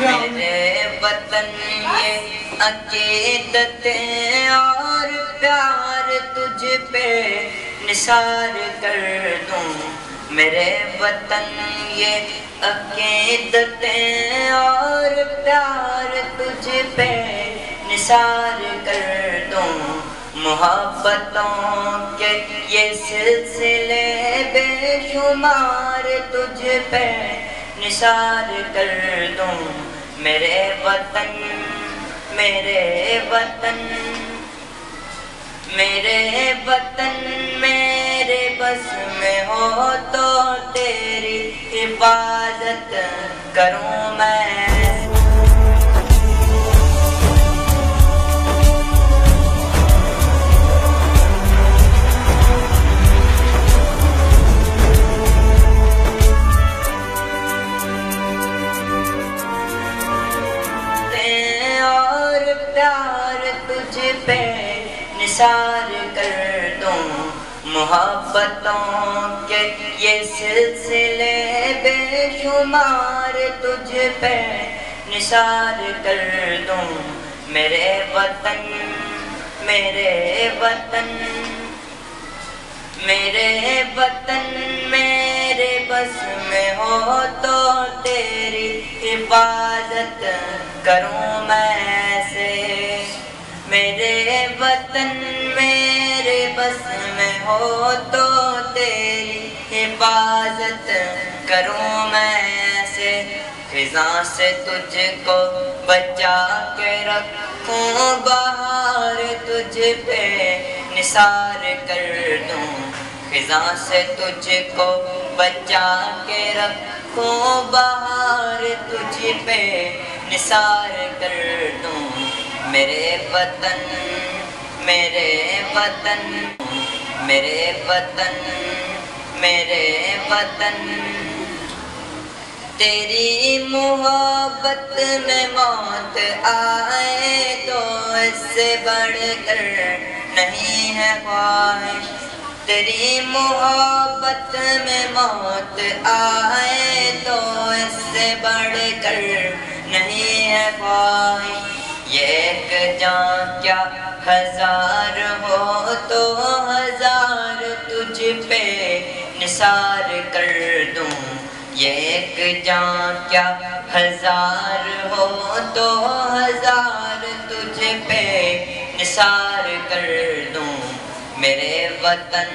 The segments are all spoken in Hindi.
मेरे वतन ये अकीदतें और प्यार तुझ पे निसार कर दूं। मेरे वतन ये अकीदतें और प्यार तुझ पे निसार कर दूं। मोहब्बतों के ये सिलसिले बेशुमार तुझ पे निसार कर दूं। मेरे वतन मेरे वतन मेरे वतन मेरे बस में हो तो तेरी हिफाजत करूं मैं। प्यार तुझ पे निसार कर दूं। मोहब्बतों के ये सिलसिले बेशुमार तुझ पे निसार कर दूं। मेरे वतन मेरे वतन मेरे वतन मेरे बस में हो तो तेरी हिफाजत करूं मैं ऐसे। मेरे वतन मेरे बस में हो तो तेरी हिफाजत करूं मैं ऐसे। खिज़ां से तुझको बचा के रखूं, बहार तुझ पे निसार कर दूं। खिज़ां से तुझको बचा के रखूं, बहार तुझ पे निसार कर दूं। मेरे वतन मेरे वतन मेरे वतन मेरे वतन। तेरी मोहब्बत में मौत आए तो इससे बढ़कर नहीं है ख्वाहिश। तेरी मोहब्बत में मौत आए तो इससे बढ़कर नहीं है ख्वाहिश। ये एक जान क्या हजार हो तो हजार तुझ पे निसार कर दूं। ये एक जान क्या हजार हो तो हजार तुझ पे निसार कर दूं। मेरे वतन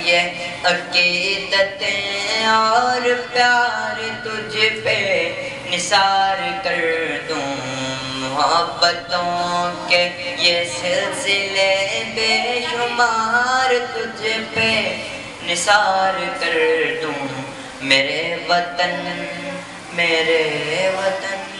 ये अकीदतें और प्यार तुझ पे निसार कर दूं। मोहब्बतों के ये सिलसिले बेशुमार तुझ पे निसार कर दूं। मेरे वतन मेरे वतन।